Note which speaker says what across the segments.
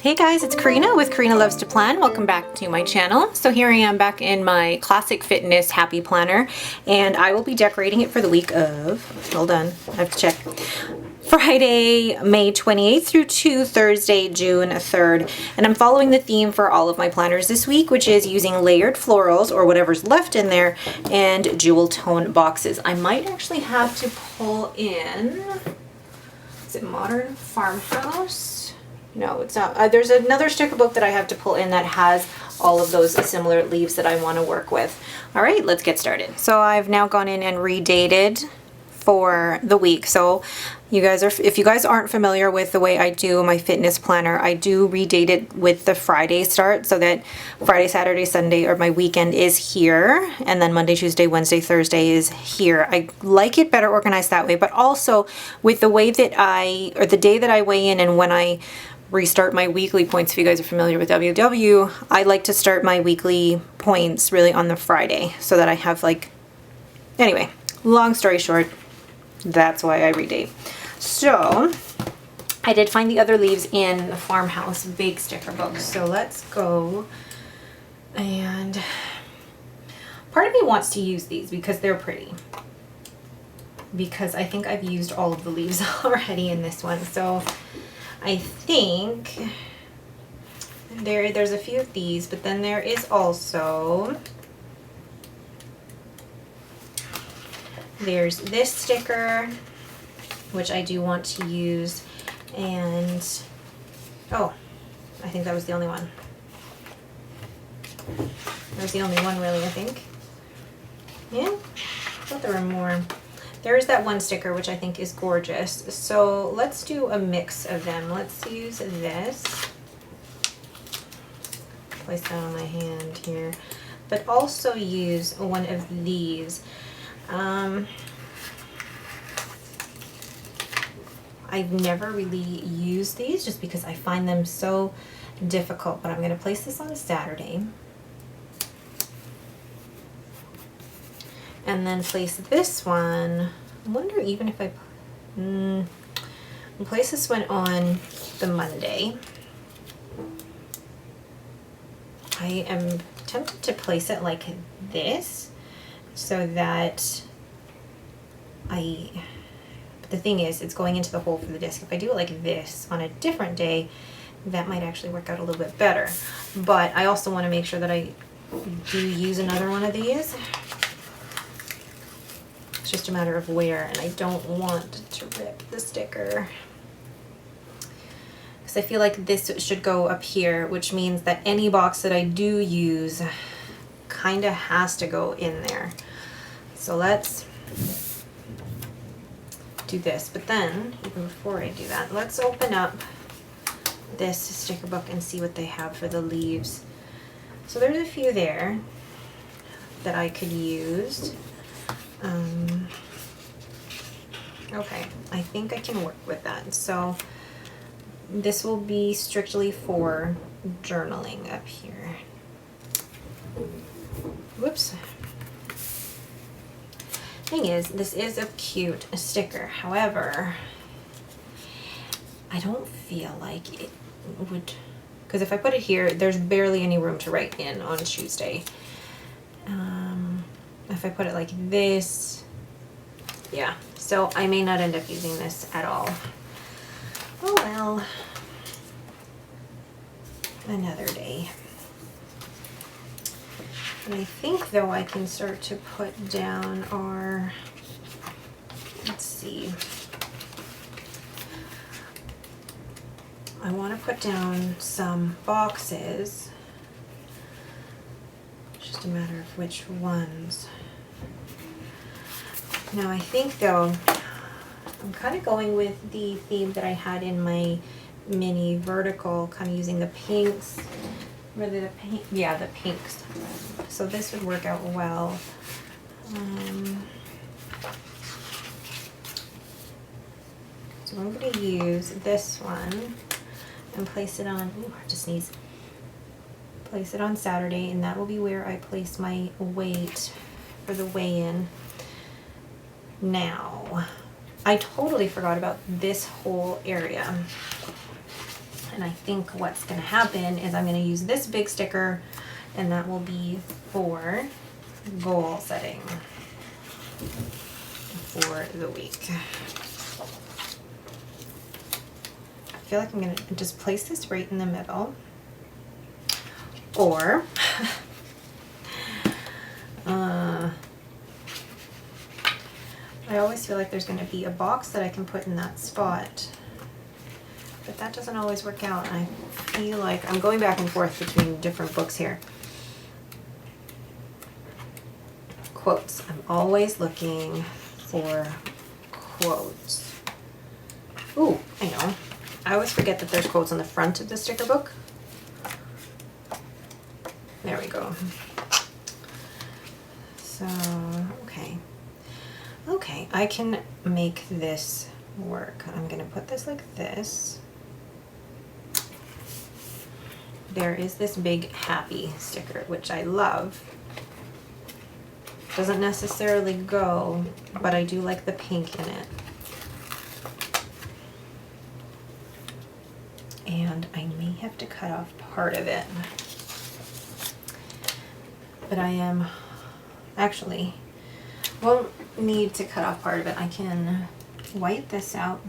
Speaker 1: Hey guys, it's Karina with Karina Loves to Plan. Welcome back to my channel. So here I am back in my Classic Fitness Happy Planner, and I will be decorating it for the week of, hold on, I have to check, Friday, May 28th through to Thursday, June 3rd. And I'm following the theme for all of my planners this week, which is using layered florals or whatever's left in there and jewel tone boxes. I might actually have to pull in, is it Modern Farmhouse? No, it's not. There's another sticker book that I have to pull in that has all of those similar leaves that I want to work with. All right, let's get started. So I've now gone in and redated for the week. So you guys are, if you guys aren't familiar with the way I do my fitness planner, I do redate it with the Friday start so that Friday, Saturday, Sunday, or my weekend is here, and then Monday, Tuesday, Wednesday, Thursday is here. I like it better organized that way, but also with the way that or the day that I weigh in and when I restart my weekly points. If you guys are familiar with WW, I like to start my weekly points really on the Friday so that I have anyway, long story short, that's why I redate. So I did find the other leaves in the Farmhouse big sticker book. So let's go, and part of me wants to use these because they're pretty, because I think I've used all of the leaves already in this one. So I think there's a few of these, but then there is also, there's this sticker, which I do want to use, and, oh, I think that was the only one. That was the only one really, I think. Yeah, I thought there were more. There is that one sticker, which I think is gorgeous. So let's do a mix of them. Let's use this. Place that on my hand here. But also use one of these. I've never really used these just because I find them so difficult. But I'm going to place this on a Saturday. And then place this one, I wonder even if I place this one on the Monday. I am tempted to place it like this so that but the thing is, it's going into the hole for the disc. If I do it like this on a different day, that might actually work out a little bit better. But I also want to make sure that I do use another one of these. It's just a matter of where, and I don't want to rip the sticker because I feel like this should go up here, which means that any box that I do use kind of has to go in there. So let's do this, but then even before I do that, let's open up this sticker book and see what they have for the leaves. So there's a few there that I could use. Okay, I think I can work with that. So this will be strictly for journaling up here. Whoops. Thing is, this is a cute sticker. However, I don't feel like it would, because if I put it here, there's barely any room to write in on Tuesday. If I put it like this, yeah, so I may not end up using this at all. Oh well, another day. And I think though I can start to put down our, let's see, I want to put down some boxes. It's just a matter of which ones. Now I think though, I'm kind of going with the theme that I had in my mini vertical, kind of using the pinks. Really the pink, yeah, the pinks. So this would work out well. So I'm going to use this one and place it on, ooh, I just sneeze. Place it on Saturday, and that will be where I place my weight for the weigh-in. Now, I totally forgot about this whole area. And I think what's going to happen is I'm going to use this big sticker, and that will be for goal setting for the week. I feel like I'm going to just place this right in the middle. Or I always feel like there's going to be a box that I can put in that spot, but that doesn't always work out. I feel like I'm going back and forth between different books here. Quotes. I'm always looking for quotes. Ooh, I know. I always forget that there's quotes on the front of the sticker book. There we go. So, okay. Okay, I can make this work. I'm going to put this like this. There is this big happy sticker, which I love. Doesn't necessarily go, but I do like the pink in it. And I may have to cut off part of it. But I am actually won't need to cut off part of it. I can white this out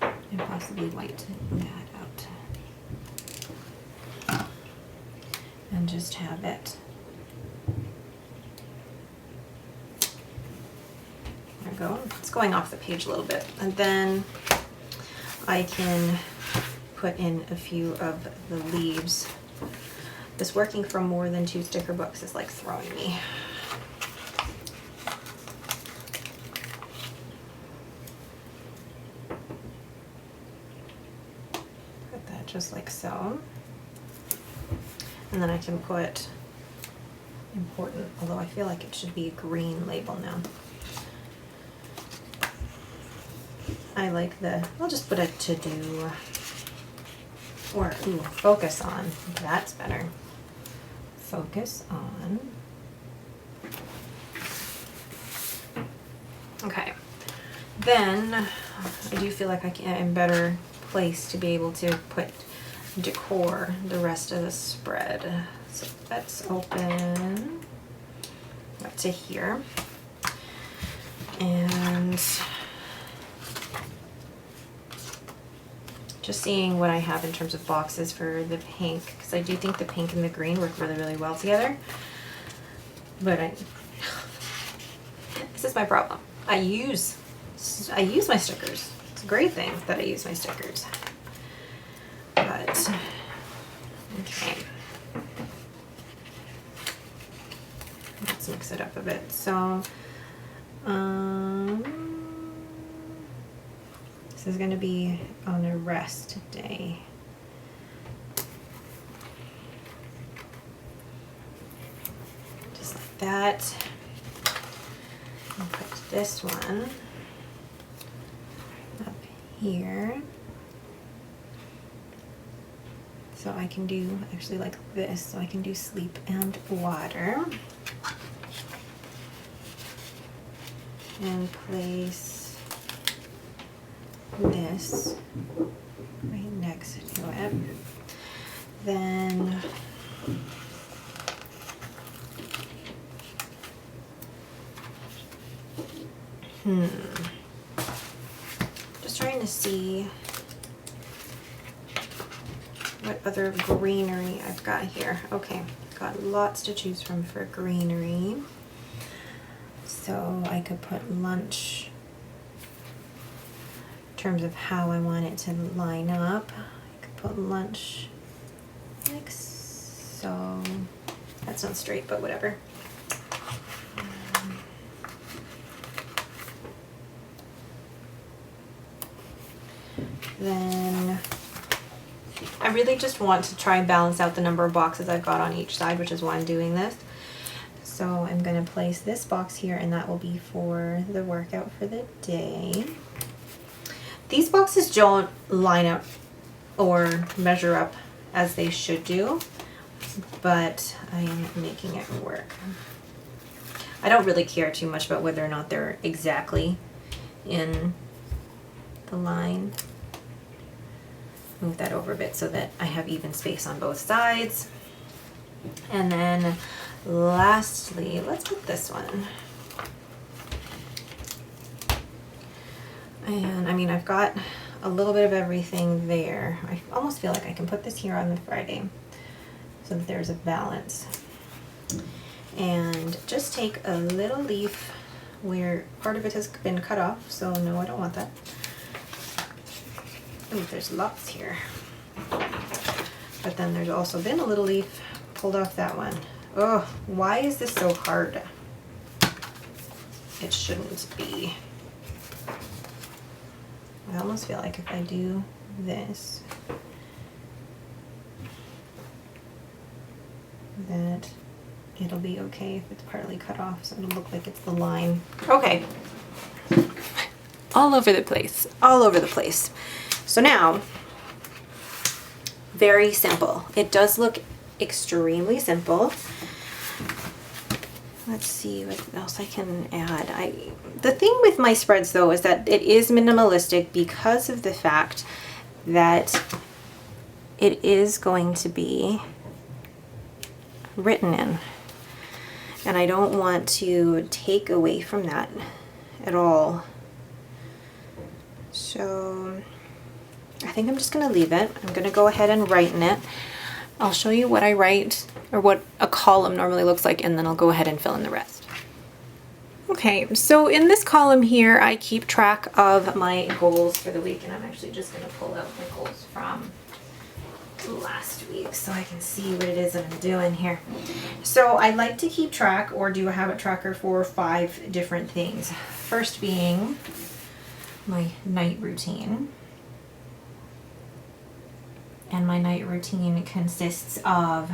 Speaker 1: and possibly white that out and just have it. There we go. It's going off the page a little bit, and then I can put in a few of the leaves. This working from more than 2 sticker books is like throwing me. Put that just like so. And then I can put important, although I feel like it should be a green label now. I like the, I'll just put a to do, or ooh, focus on, that's better. Focus on. Okay, then I do feel like I'm in better place to be able to put decor the rest of the spread. So let's open up to here, and just seeing what I have in terms of boxes for the pink, because I do think the pink and the green work really, really well together. But this is my problem. I use my stickers. It's a great thing that I use my stickers. But okay, let's mix it up a bit. So this is going to be on a rest day. Just like that. I'll put this one up here. So I can do actually like this. So I can do sleep and water. And place this right next to it. Then just trying to see what other greenery I've got here. Okay, got lots to choose from for greenery. So I could put lunch in terms of how I want it to line up. I could put lunch like so. That's not straight, but whatever. Then I really just want to try and balance out the number of boxes I've got on each side, which is why I'm doing this. So I'm going to place this box here, and that will be for the workout for the day. These boxes don't line up or measure up as they should do, but I am making it work. I don't really care too much about whether or not they're exactly in the line. Move that over a bit so that I have even space on both sides. And then lastly, let's put this one. And I mean, I've got a little bit of everything there. I almost feel like I can put this here on the Friday so that there's a balance. And just take a little leaf where part of it has been cut off, so no, I don't want that. Ooh, there's lots here. But then there's also been a little leaf pulled off that one. Oh, why is this so hard? It shouldn't be. I almost feel like if I do this, that it'll be okay if it's partly cut off, so it'll look like it's the line. Okay. All over the place, all over the place. So now, very simple. It does look extremely simple. Let's see what else I can add. The thing with my spreads though is that it is minimalistic because of the fact that it is going to be written in. And I don't want to take away from that at all. So I think I'm just going to leave it. I'm going to go ahead and write in it. I'll show you what I write, or what a column normally looks like, and then I'll go ahead and fill in the rest. Okay, so in this column here, I keep track of my goals for the week, and I'm actually just going to pull out my goals from last week so I can see what it is that I'm doing here. So I like to keep track or do a habit tracker for 5 different things. First being my night routine. And my night routine consists of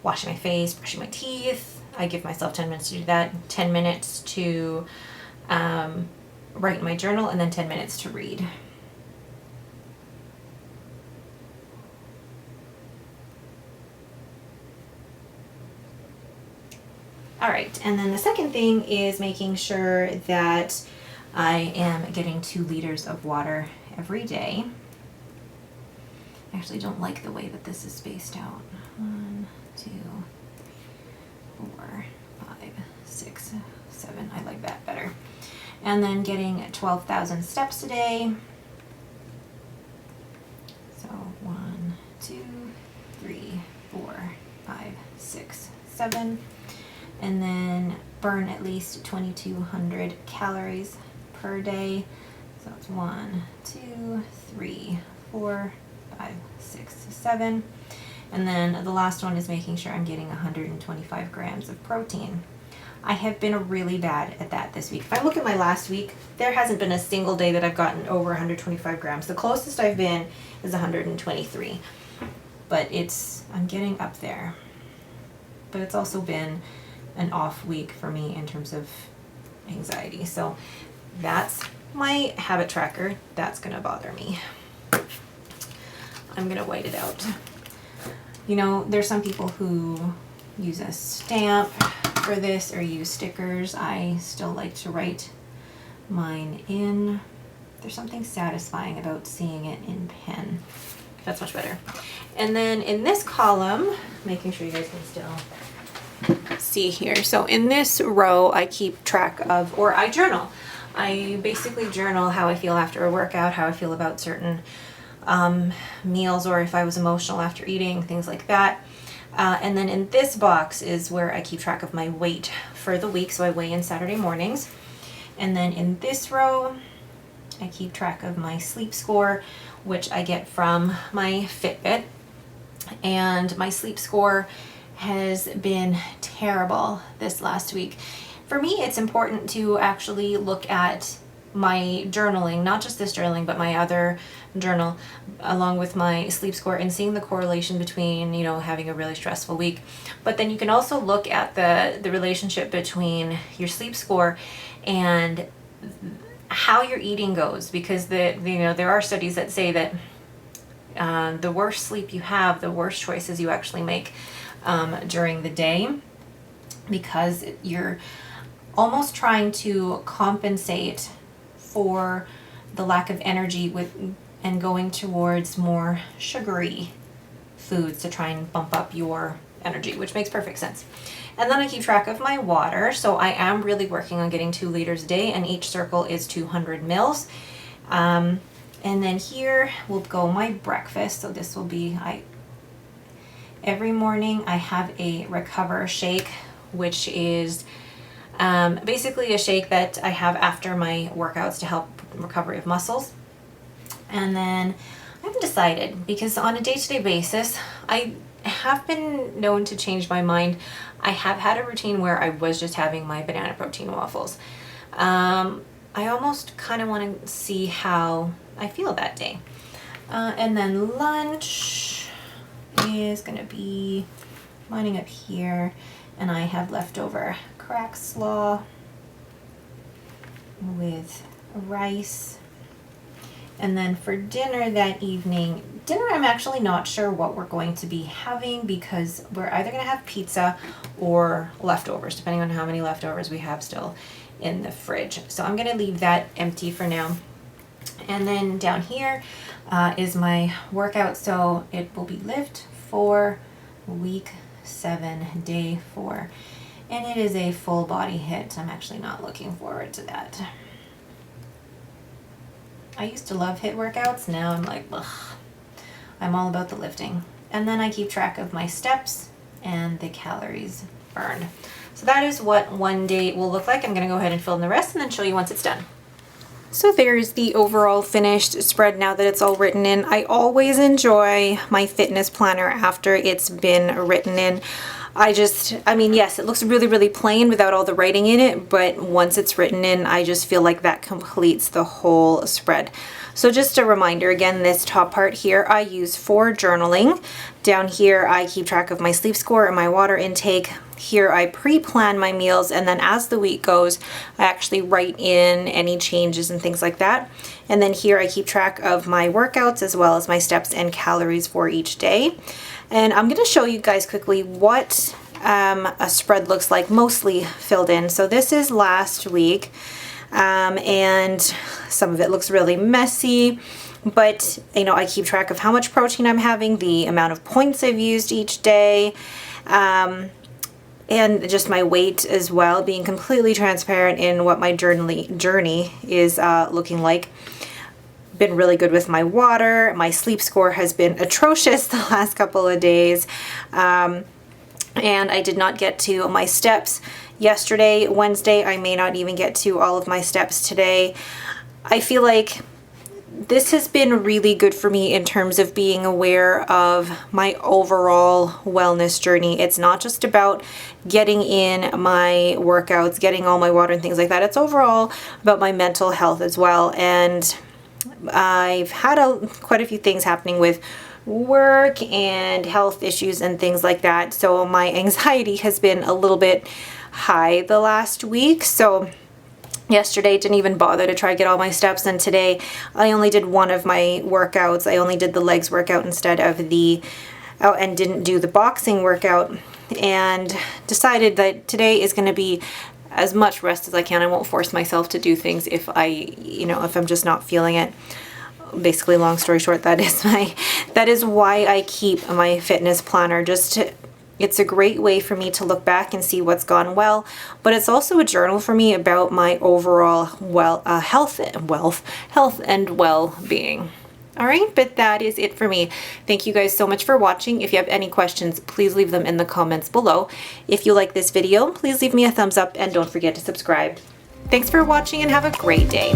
Speaker 1: washing my face, brushing my teeth. I give myself 10 minutes to do that, 10 minutes to write in my journal, and then 10 minutes to read. All right, and then the second thing is making sure that I am getting 2 liters of water every day. I actually don't like the way that this is spaced out. 1, 2, 4, 5, 6, 7. I like that better. And then getting 12,000 steps a day. So 1, 2, 3, 4, 5, 6, 7. And then burn at least 2,200 calories per day. So it's 1, 2, 3, 4, 5, 6, 7. And then the last one is making sure I'm getting 125 grams of protein. I have been really bad at that this week. If I look at my last week, there hasn't been a single day that I've gotten over 125 grams. The closest I've been is 123. But I'm getting up there. But it's also been an off week for me in terms of anxiety. So that's my habit tracker. That's gonna bother me. I'm gonna white it out. You know, there's some people who use a stamp for this or use stickers. I still like to write mine in. There's something satisfying about seeing it in pen. That's much better. And then in this column, making sure you guys can still see here. So in this row, I keep track of, or I journal. I basically journal how I feel after a workout, how I feel about certain meals, or if I was emotional after eating, things like that. And then in this box is where I keep track of my weight for the week. So I weigh in Saturday mornings. And then in this row, I keep track of my sleep score, which I get from my Fitbit. And my sleep score has been terrible this last week. For me, it's important to actually look at my journaling, not just this journaling, but my other journal, along with my sleep score, and seeing the correlation between, you know, having a really stressful week. But then you can also look at the relationship between your sleep score and how your eating goes, because there are studies that say that the worse sleep you have, the worse choices you actually make during the day, because almost trying to compensate for the lack of energy and going towards more sugary foods to try and bump up your energy, which makes perfect sense. And then I keep track of my water. So I am really working on getting 2 liters a day, and each circle is 200 mils. And then here will go my breakfast. So this will be, every morning I have a Recover shake, which is basically a shake that I have after my workouts to help recovery of muscles. And then I haven't decided, because on a day-to-day basis, I have been known to change my mind. I have had a routine where I was just having my banana protein waffles. I almost kind of want to see how I feel that day. And then lunch is going to be lining up here, and I have leftover crack slaw with rice. And then for dinner that evening, I'm actually not sure what we're going to be having, because we're either going to have pizza or leftovers, depending on how many leftovers we have still in the fridge. So I'm going to leave that empty for now. And then down here is my workout. So it will be Lift 4, week 7, day 4. And it is a full body hit. I'm actually not looking forward to that. I used to love HIIT workouts. Now I'm like, ugh. I'm all about the lifting. And then I keep track of my steps and the calories burned. So that is what one day will look like. I'm going to go ahead and fill in the rest and then show you once it's done. So there's the overall finished spread now that it's all written in. I always enjoy my fitness planner after it's been written in. I mean, yes, it looks really, really plain without all the writing in it, but once it's written in, I just feel like that completes the whole spread. So just a reminder, again, this top part here I use for journaling. Down here, I keep track of my sleep score and my water intake. Here I pre-plan my meals, and then as the week goes, I actually write in any changes and things like that. And then here I keep track of my workouts as well as my steps and calories for each day. And I'm going to show you guys quickly what a spread looks like, mostly filled in. So this is last week, and some of it looks really messy, but I keep track of how much protein I'm having, the amount of points I've used each day, and just my weight as well, being completely transparent in what my journey is looking like. Been really good with my water. My sleep score has been atrocious the last couple of days. And I did not get to my steps yesterday, Wednesday. I may not even get to all of my steps today. I feel like this has been really good for me in terms of being aware of my overall wellness journey. It's not just about getting in my workouts, getting all my water and things like that. It's overall about my mental health as well. And I've had quite a few things happening with work and health issues and things like that. So my anxiety has been a little bit high the last week. So yesterday didn't even bother to try to get all my steps. And today I only did one of my workouts. I only did the legs workout instead of and didn't do the boxing workout, and decided that today is going to be as much rest as I can. I won't force myself to do things if if I'm just not feeling it. Basically, long story short, that is why I keep my fitness planner. It's a great way for me to look back and see what's gone well, but it's also a journal for me about my overall health and well-being. All right, but that is it for me. Thank you guys so much for watching. If you have any questions, please leave them in the comments below. If you like this video, please leave me a thumbs up and don't forget to subscribe. Thanks for watching and have a great day.